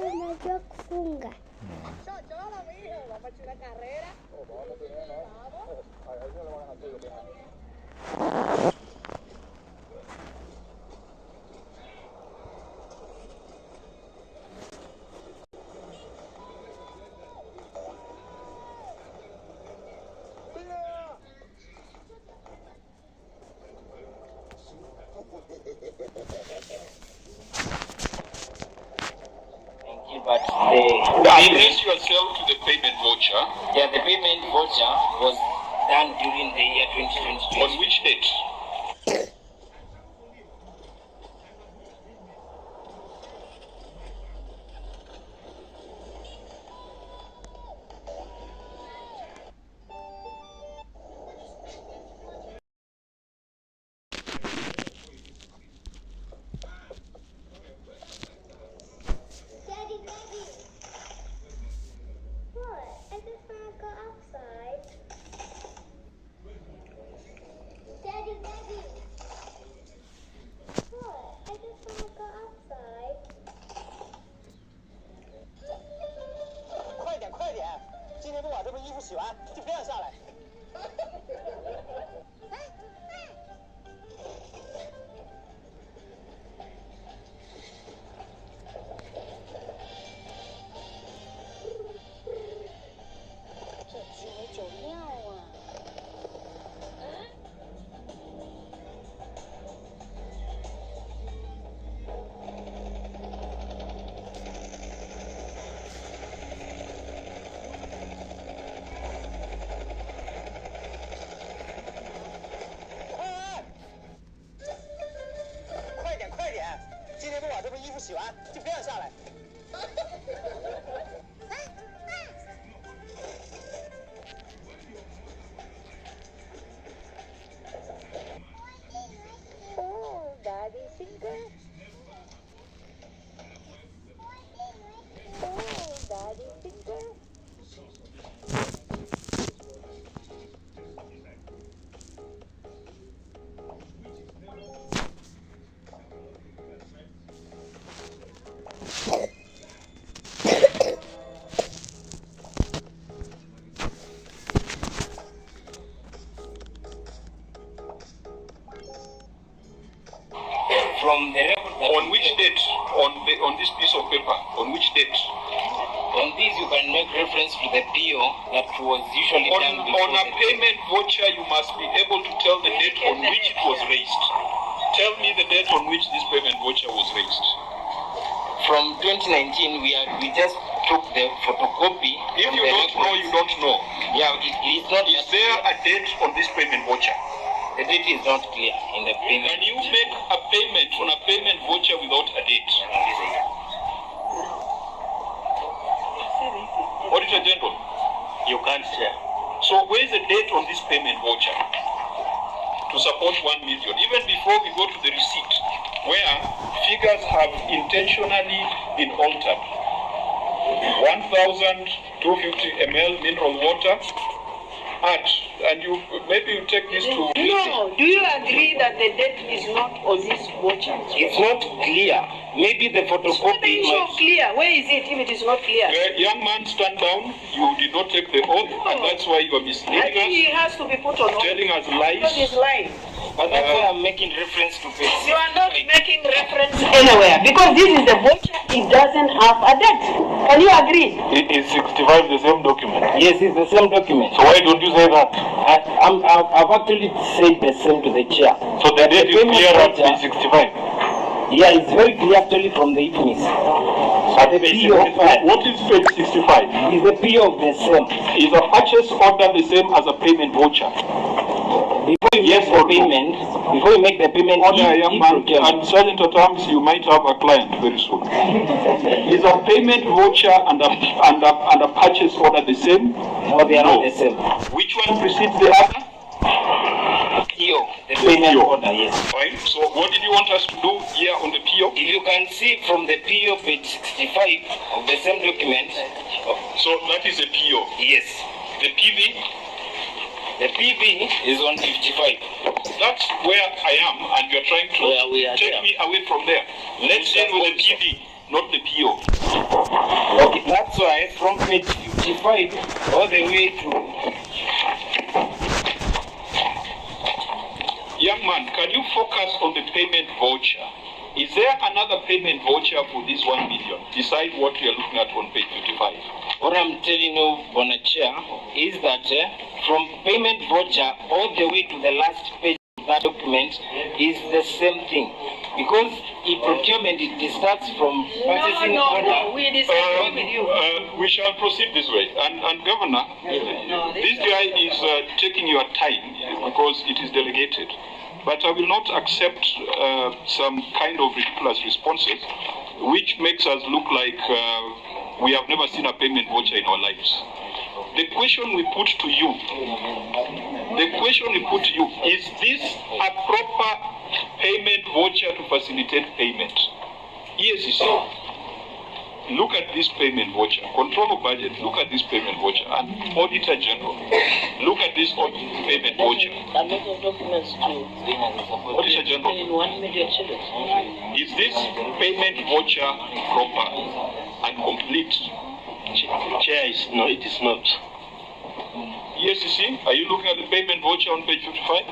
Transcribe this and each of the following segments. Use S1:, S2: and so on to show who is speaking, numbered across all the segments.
S1: Anajua kufunga.
S2: But
S3: address yourself to the payment voucher.
S2: Yeah, the payment voucher was done during the year 2022.
S3: On which date?
S2: From the record that
S3: on which date? On this piece of paper? On which date?
S2: On this you can make reference to the PO that was usually done before.
S3: On a payment voucher, you must be able to tell the date on which it was raised. Tell me the date on which this payment voucher was raised.
S2: From 2019, we just took the photocopy.
S3: If you don't know, you don't know.
S2: Yeah, it's not.
S3: Is there a date on this payment voucher?
S2: The date is not clear in the payment.
S3: Can you make a payment on a payment voucher without a date? Auditor General,
S2: You can't share.
S3: so where is the date on this payment voucher to support 1 million? Even before we go to the receipt, where figures have intentionally been altered. 1,250 ml mineral water. And you maybe you take this to.
S4: No, do you agree that the date is not on this voucher?
S2: It's not clear. Maybe the photocopy
S4: It's not
S2: might.
S4: clear. Where is it if it is not clear?
S3: Young man, stand down. You did not take the oath, and that's why you are
S4: I
S3: misleading
S4: think he
S3: us,
S4: has to be put on oath
S3: telling us
S4: because he's
S3: lies.
S4: lying.
S2: But that's why I'm making reference to page.
S4: You are not making reference anywhere because this is the voucher. It doesn't have a date. Can you agree?
S3: Is 65 the same document?
S2: Yes, it's the same document.
S3: So why don't you say that?
S2: I've actually said the same to the chair.
S3: So the date is
S2: payment
S3: clear at
S2: voucher-
S3: page 65.
S2: Yeah, it's very clear actually from the IFMIS.
S3: At
S2: the
S3: page
S2: PO
S3: 65. What is page 65?
S2: is the PO of the same.
S3: Is a purchase order the same as a payment voucher?
S2: Before you
S3: Yes
S2: make the
S3: or no?
S2: payment, before you make the payment,
S3: Order, young man,
S2: procurement.
S3: and Sergeant at Arms, you might have a client very soon. Is a payment voucher and a purchase order the same?
S2: No, they are not the same.
S3: Which one precedes the other?
S2: PO, the payment
S3: PO.
S2: order, yes.
S3: Right. So what did you want us to do here on the PO?
S2: If you can see from the PO page 65 of the same document,
S3: So that is a PO.
S2: yes,
S3: The PV?
S2: the PV is on 55.
S3: that's where I am, and you're trying to take me away from there. Let's deal with the PV, not the PO.
S2: Okay, that's why from page 55 all the way to...
S3: Young man, can you focus on the payment voucher? Is there another payment voucher for this 1 million, besides what we are looking at on page 55?
S2: What I'm telling you, Bona Chair, is that from payment voucher all the way to the last page of that document is the same thing. Because procurement, it starts from purchasing order.
S4: We disagree with you.
S3: We shall proceed this way. And Governor, this guy is taking your time because it is delegated. But I will not accept some kind of ridiculous responses which makes us look like we have never seen a payment voucher in our lives. The question we put to you, is this a proper payment voucher to facilitate payment? Yes, you see. Look at this payment voucher. Control of budget, look at this payment voucher. And Auditor General, look at this payment voucher.
S1: A lot of documents too.
S3: Auditor General,
S1: In 1 million shillings.
S3: is this payment voucher proper and complete?
S5: Chair, no, it is not.
S3: Yes, you see. Are you looking at the payment voucher on page 55?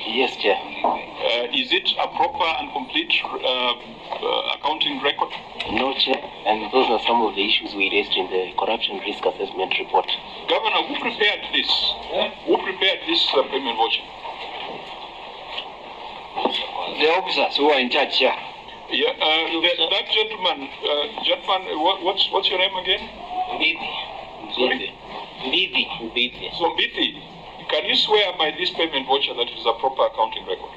S5: Yes, Chair.
S3: Is it a proper and complete accounting record?
S5: No, Chair. And those are some of the issues we raised in the corruption risk assessment report.
S3: Governor, who prepared this? Who prepared this payment voucher?
S2: The officers who are in charge here.
S3: Yeah, that gentleman, what's your name again?
S2: Bithi. Bithi.
S3: So, Bithi, can you swear by this payment voucher that it is a proper accounting record?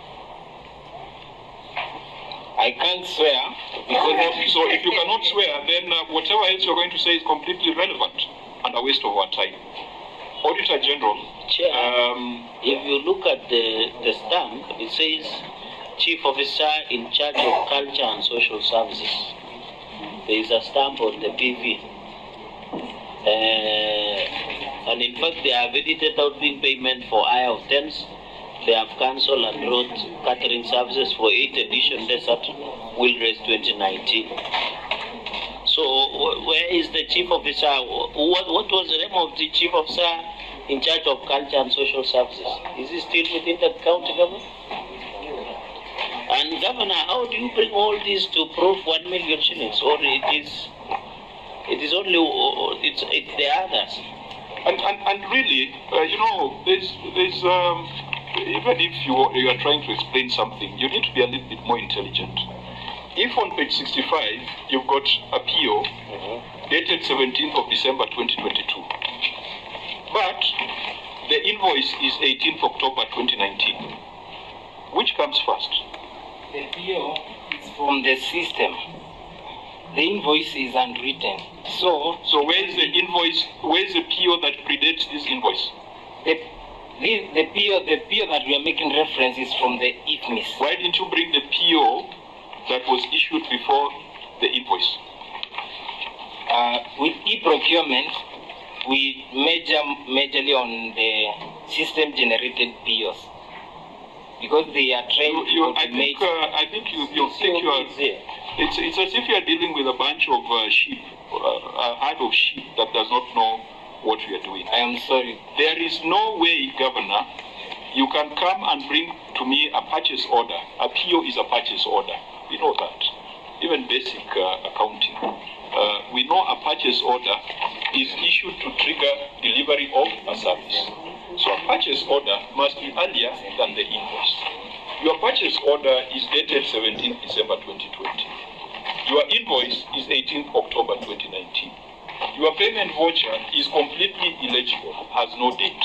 S2: I can't swear because
S3: So if you cannot swear, then whatever else you're going to say is completely irrelevant and a waste of our time. Auditor General.
S1: Chair, if you look at the stamp, it says Chief Officer in charge of Culture and Social Services. There is a stamp on the PV. And in fact, they have edited out the payment for I of 10s. They have cancelled and wrote catering services for 8th edition Desert Wheel Race 2019. So where is the Chief Officer? What was the name of the Chief Officer in charge of Culture and Social Services? Is he still within the county government? And Governor, how do you bring all this to prove 1 million shillings? Or it is only it's the others?
S3: And really, there's even if you are trying to explain something, you need to be a little bit more intelligent. If on page 65 you've got a PO dated 17th of December 2022, but the invoice is 18th October 2019, which comes first?
S2: the PO is from the system. The invoice is unwritten. So
S3: where is the invoice? Where is the PO that predates this invoice?
S2: The PO that we are making reference is from the IFMIS.
S3: Why didn't you bring the PO that was issued before the invoice?
S2: With e-procurement, we majorly on the system-generated POs because they are trying to automate.
S3: I think you think you are. It's as if you are dealing with a bunch of sheep, a herd of sheep that does not know what we are doing.
S2: I am sorry.
S3: There is no way, Governor, you can come and bring to me a purchase order. A PO is a purchase order. We know that. Even basic accounting. We know a purchase order is issued to trigger delivery of a service. So a purchase order must be earlier than the invoice. Your purchase order is dated 17th December 2020. Your invoice is 18th October 2019. Your payment voucher is completely illegible, has no date.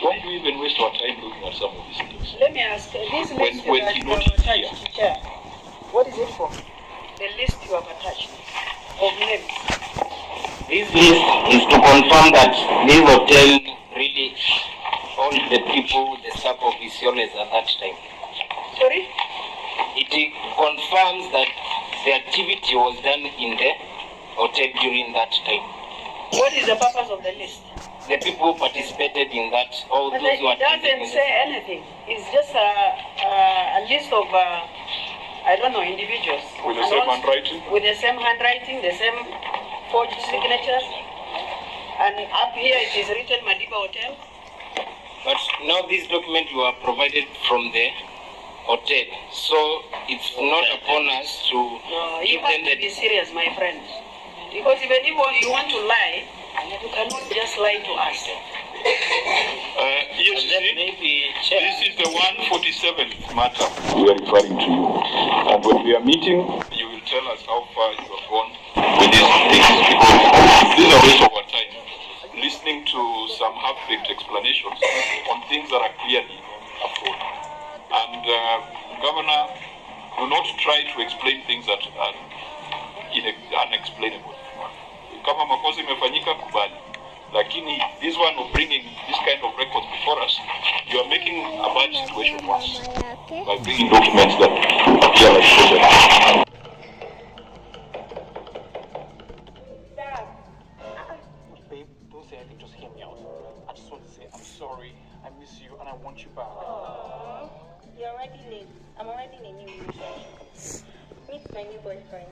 S3: Why do you even waste our time looking at some of these things?
S4: Let me ask, this list
S3: when
S4: that
S3: you
S4: you have
S3: notice
S4: attached, Chair, what is it for? The list you have attached of names.
S2: This list is to confirm that this hotel really all the people, the staff of Isioles at that time.
S4: Sorry?
S2: It confirms that the activity was done in the hotel during that time.
S4: What is the purpose of the list?
S2: the people who participated in that, all
S4: But
S2: those who
S4: it
S2: attended.
S4: doesn't say anything. It's just a list of, I don't know, individuals.
S3: With the
S4: And
S3: same
S4: also
S3: handwriting?
S4: With the same handwriting, the same forged signatures. And up here it is written Madiba Hotel.
S2: But now these documents were provided from the hotel, so it's not upon us to
S4: No, you
S2: give
S4: have
S2: them
S4: to be serious, my friend. Because even if you want to lie, you cannot just lie to us.
S3: Yes,
S1: And then maybe, Chair,
S3: this is the 147th matter we are referring to you. And when we are meeting, you will tell us how far you have gone with these things, because this is a waste of our time, listening to some half-baked explanations on things that are clearly afoot. And Governor, do not try to explain things that are unexplainable. Kama makosa imefanyika, kubali. Lakini this one of bringing this kind of records before us, you are making a bad situation worse by bringing documents that appear like fraudulent.
S6: Babe, don't say anything, just hear me out. I just want to say I'm sorry, I miss you, and I want you back.
S7: You're already late. I'm already in a new relationship. Meet my new boyfriend.